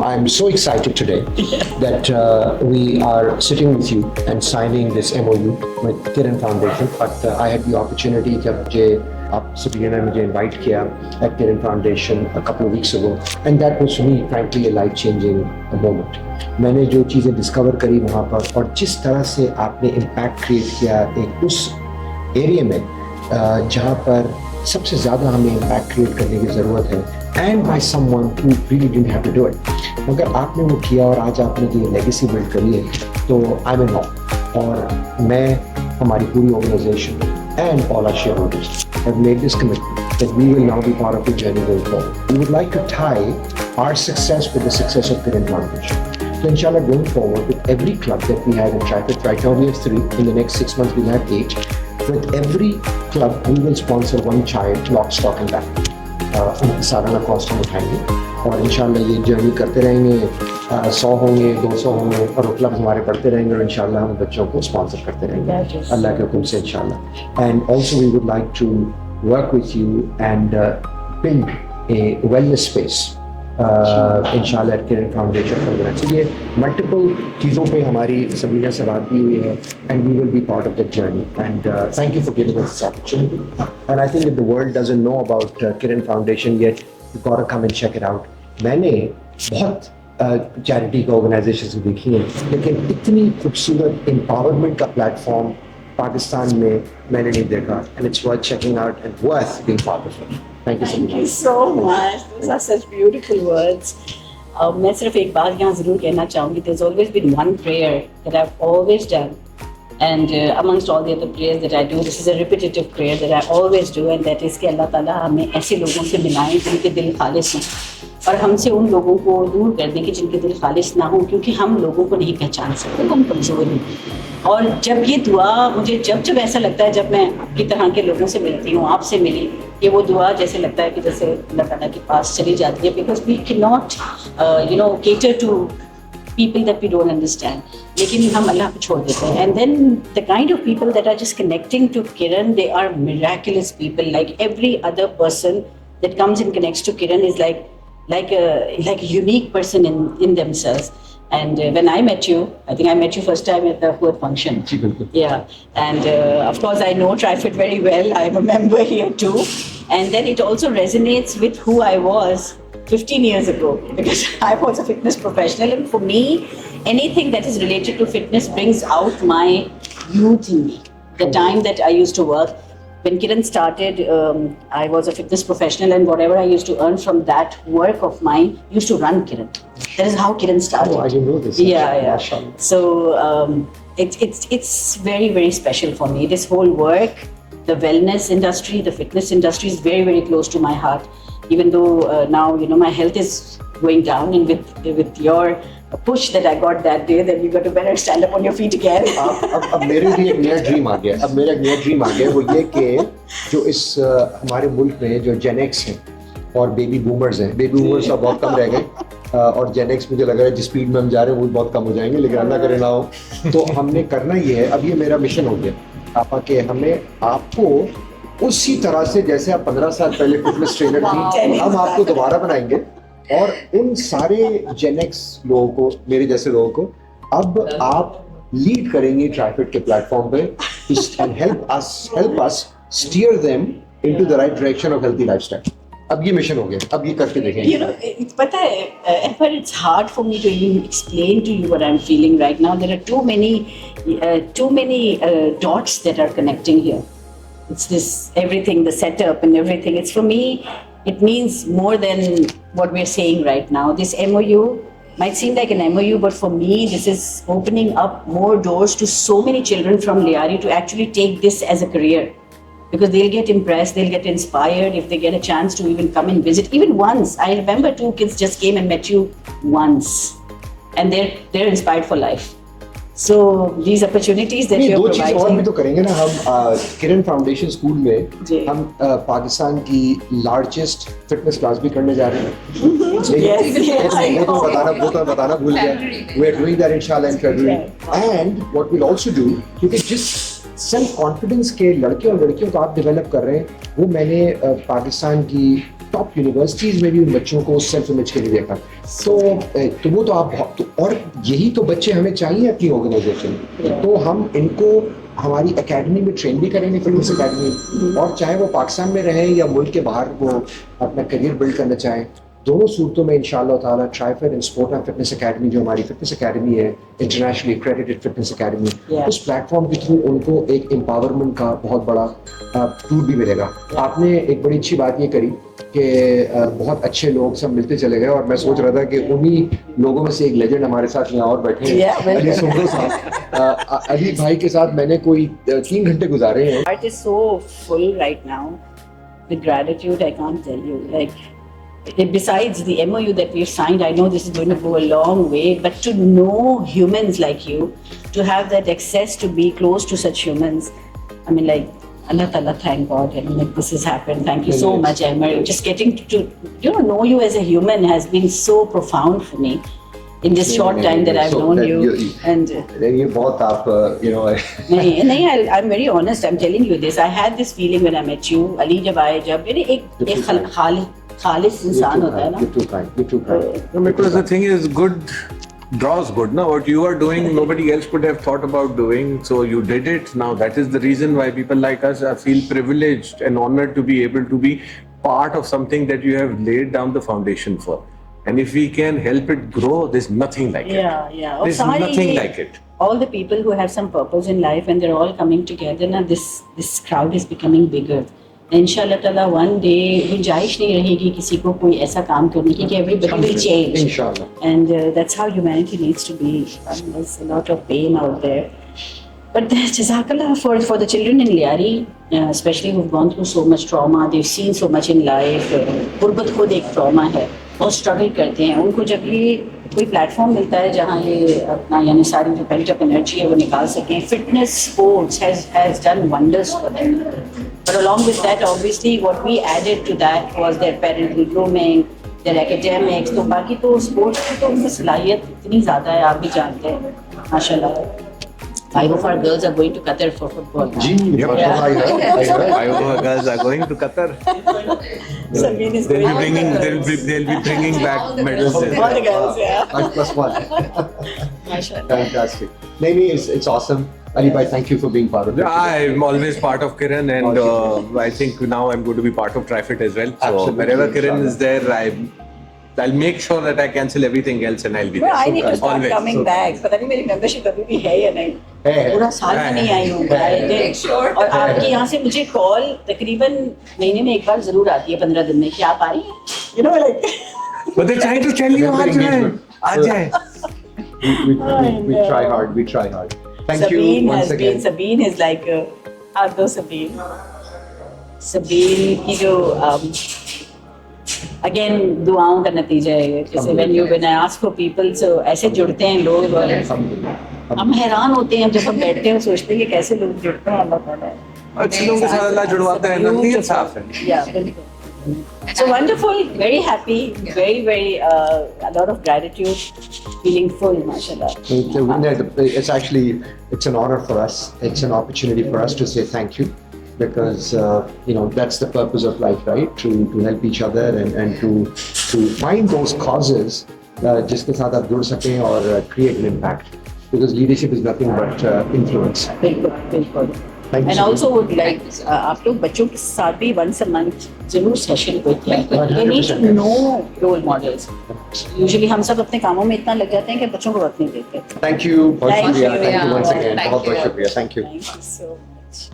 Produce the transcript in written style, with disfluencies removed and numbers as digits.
I'm so excited today that we are sitting with you and signing this MOU with Kiran Foundation. But I had the opportunity to Sabrina मुझे invite किया at Kiran Foundation a couple of weeks ago, and that was for me frankly a life-changing moment. मैंने जो चीज़ें discover करी वहाँ पर और जिस तरह से आपने impact create किया एक उस area में जहाँ पर सबसे ज़्यादा हमें impact create करने की ज़रूरत है, and by someone who really didn't have to do it. मगर आपने वो किया और आज आपने जो legacy build करी है, तो I'm in awe. और मैं हमारी पूरी organization and all our shareholders have made this commitment that we will now be part of the journey going forward. We would like to tie our success with the success of Kiran Foundation. So inshallah going forward with every club that we have in Trifid, right now we have 3, in the next 6 months we'll have 8. With every club we will sponsor one child, lock, stock and barrel. उनकी सालाना cost हम उठाएंगे और इंशाल्लाह ये journey करते रहेंगे, 100 होंगे, 200 होंगे और क्लब हमारे बढ़ते रहेंगे और इंशाल्लाह हम बच्चों को स्पॉन्सर करते रहेंगे अल्लाह के हुक्म से इंशाल्लाह. And also we would like to work with you and build a wellness space इंशाल्लाह at Kiran foundation for the. तो ये मल्टीपल चीज़ों पे हमारी सबीना से बात भी हुई है and we will be part of the journey and thank you for giving us this opportunity. And I think the world doesn't know about Kiran Foundation yet. You got to come and check it out. मैंने बहुत charity का organisation देखी हैं, लेकिन इतनी खूबसूरत empowerment का platform Pakistan में मैंने नहीं देखा. And it's worth checking out and worth being part of it. Thank you so much. Those are such beautiful words. मैं सिर्फ एक बात यहाँ ज़रूर कहना चाहूँगी. There's always been one prayer that I've always done, and amongst all the other prayers that I do, this is a repetitive prayer that I always do, and that is कि अल्लाह ताला हमें ऐसे लोगों से मिलाएं जिनके दिल खालिस हों और हमसे उन लोगों को दूर कर दें कि जिनके दिल खालिस ना हो, क्योंकि हम लोगों को नहीं पहचान सकते, हम कमज़ोर हैं. और जब ये दुआ मुझे जब ऐसा लगता है, जब मैं आपकी तरह के लोगों से मिलती हूँ, आपसे मिली, ये वो दुआ जैसे लगता है कि जैसे अल्लाह ताला के पास चली जाती है, because we can not cater to people that we don't understand. लेकिन हम अल्लाह को छोड़ देते हैं. And then the kind of people that are just connecting to Kiran, they are miraculous people. Like every other person that comes and connects to Kiran is like a unique person in themselves. And when I met you, I think I met you first time at the Hood function. Yeah, and of course I know Trifid very well. I'm a member here too, and then it also resonates with who I was 15 years ago, because I was a fitness professional, and for me, anything that is related to fitness brings out my youth in me. The time that I used to work. When Kiran started, I was a fitness professional, and whatever I used to earn from that work of mine used to run Kiran. That is how Kiran started. Oh, I didn't know this. Yeah. So it's very, very special for me. This whole work, the wellness industry, the fitness industry is very, very close to my heart. Even though now my health is going down, and with your push that I got that day, then you got to better stand up on your feet again. अब मेरे लिए एक नया dream आ गया. अब मेरा एक नया ड्रीम आ गया, वो ये कि जो इस हमारे मुल्क में जो जेन एक्स हैं और बेबी बूमर्स हैं, बेबी बूमर्स अब बहुत कम रह गए और जेन एक्स मुझे लग रहा है जिस स्पीड में हम जा रहे हैं वो बहुत कम हो जाएंगे, लेकिन अल्लाह करे ना हो. तो हमने करना ये है, अब ये मेरा मिशन हो गया पापा के, हमें आपको उसी तरह से जैसे आप 15 साल पहले फिटनेस ट्रेनर थी, हम आपको दोबारा बनाएंगे और उन सारे जेन एक्स लोगों को, मेरे जैसे लोगों को, अब आप लीड करेंगे ट्राइफिड के प्लेटफॉर्म पे and help us steer them into the right direction of healthy lifestyle. अब ये मिशन हो गया, अब ये करके देखेंगे. पता है, ever it's hard for me to even explain to you what I'm feeling right now. There are too many dots that are connecting here. It's this everything, the setup and everything. It's for me, it means more than what we're saying right now. This MOU might seem like an MOU, but for me, this is opening up more doors to so many children from Liari to actually take this as a career. Because they'll get impressed, they'll get inspired if they get a chance to even come and visit. Even once. I remember 2 kids just came and met you once. And they're inspired for life. So these opportunities that you're providing. 2 चीज़ और भी तो करेंगे ना हम. किरण foundation school में हम पाकिस्तान की largest fitness class भी करने जा रहे हैं. वो तो बताना भूल गया. We are doing that inshallah in February. And what we'll also do, क्योंकि जिस सेल्फ कॉन्फिडेंस के लड़के और लड़कियों को आप डेवलप कर रहे हैं, वो मैंने पाकिस्तान की टॉप यूनिवर्सिटीज में भी उन बच्चों को सेल्फ इमेज के लिए देखा। तो वो तो आप और यही तो बच्चे हमें चाहिए अपनी ऑर्गेनाइजेशन। तो हम इनको हमारी एकेडमी में ट्रेन भी करेंगे, फिटनेस एकेडमी, और चाहे वो पाकिस्तान में रहें या मुल्क के बाहर वो अपना करियर बिल्ड करना चाहें, दोनों सूरतों में इंशाअल्लाह ताला TRIFED and sport and fitness academy, जो हमारी फिटनेस एकेडमी है, इंटरनेशनली एक्रेडिटेड फिटनेस एकेडमी, उस प्लेटफॉर्म के थ्रू उनको एक एम्पावरमेंट का बहुत बड़ा टूल भी मिलेगा। आपने एक बड़ी अच्छी बात ये करी कि बहुत अच्छे लोग सब मिलते चले गए, और मैं सोच रहा था कि उन्हीं लोगों में से एक लेजेंड हमारे साथ यहाँ और बैठे हैं, अली सुमरो साहब। अली भाई के साथ मैंने कोई 3 घंटे गुजारे हैं। Heart is so full right now with gratitude. I can't tell you. Like, besides the MOU that we've signed, I know this is going to go a long way. But to know humans like you, to have that access to be close to such humans, I mean, like, Allah Ta'ala, thank God, and like this has happened. Thank you so much, Amar. Just getting to know you as a human has been so profound for me in this short time that I've known you. And ये बहुत आप नहीं, I'm very honest. I'm telling you this. I had this feeling when I met you. Ali जब आए, जब मेरे एक खालिस इंसान होता है ना. You're too kind. Because the thing is, good draws good. Now, what you are doing, nobody else could have thought about doing. So you did it. Now that is the reason why people like us feel privileged and honored to be able to be part of something that you have laid down the foundation for. And if we can help it grow, there's nothing like it. Yeah. There's nothing like it. All the people who have some purpose in life, and they're all coming together. Now this crowd is becoming bigger. इंशाल्लाह ताला one day गुंजाइश नहीं रहेगी किसी को कोई ऐसा काम करने की कि everybody will change. Inshallah. And that's how humanity needs to be. There's a lot of pain out there. But Jazakallah for the children in Liari, especially who've gone through so much trauma, they've seen so much in life. गुर्बत खुद एक trauma है, बहुत struggle करते हैं। उनको जब ये कोई प्लेटफॉर्म मिलता है जहाँ ये अपना यानी सारी जो पेंट अप एनर्जी है वो निकाल सकें, fitness sports has done wonders for them. But along with that, obviously, what we added to that was their parental grooming, their academics. तो बाकी तो स्पोर्ट्स की तो उनकी सलाहियत इतनी ज़्यादा है, आप भी जानते हैं, माशाल्लाह. 5 of our girls are going to Qatar for football. Ji, I hope our girls are going to Qatar. Sabine is They'll going. be bringing back medals. All the girls, yeah. 5+1. Mashallah. Fantastic. Maybe it's awesome. Ali bhai, thank you for being part of it. I'm always part of Kiran, and I think now I'm going to be part of TriFit as well. So Absolutely. wherever Kiran is there, I'll make sure that I cancel everything else and I'll be Well, there. I need to start Always. coming back. पता नहीं मेरी membership अभी भी है या नहीं. है. पूरा साल में नहीं आई हूँ. और आपकी यहाँ से मुझे कॉल तकरीबन महीने में एक बार जरूर आती है 15 दिन में कि आप आ रही हैं. You know, like. But they're trying to tell you, आ जाए. We try hard. We try hard. Thank Sabine you once has again. been. Sabine is like आप दो Sabine. Sabine की जो again दुआओं का नतीजा है. जैसे when I ask for people, so ऐसे जुड़ते हैं लोग और हम हैरान होते हैं जब हम बैठते हैं और सोचते हैं कि कैसे लोग जुड़ते हैं. अल्लाह ताला अच्छे लोगों के साथ अल्लाह जुड़वाता है ना, नीयत साफ है. Yeah, बिल्कुल. So wonderful, very happy, very a lot of gratitude, feeling full, mashallah. It's an honor for us. It's an opportunity for us to say thank you, because that's the purpose of life, right? To help each other and to find those causes जिसके साथ आप जुड़ सकें और create an impact. Because leadership is nothing but influence. बिल्कुल. Thank you And so also would like आप लोग बच्चों के साथ भी once a month जरूर सेशन कोई किया. They need to know role models. Usually हम सब अपने कामों में इतना लग जाते हैं कि बच्चों को वक्त नहीं देते. Thank you. Thank you. Thank you once again. Thank बहुत you. शुक्रिया. Thank you. Thank you so much.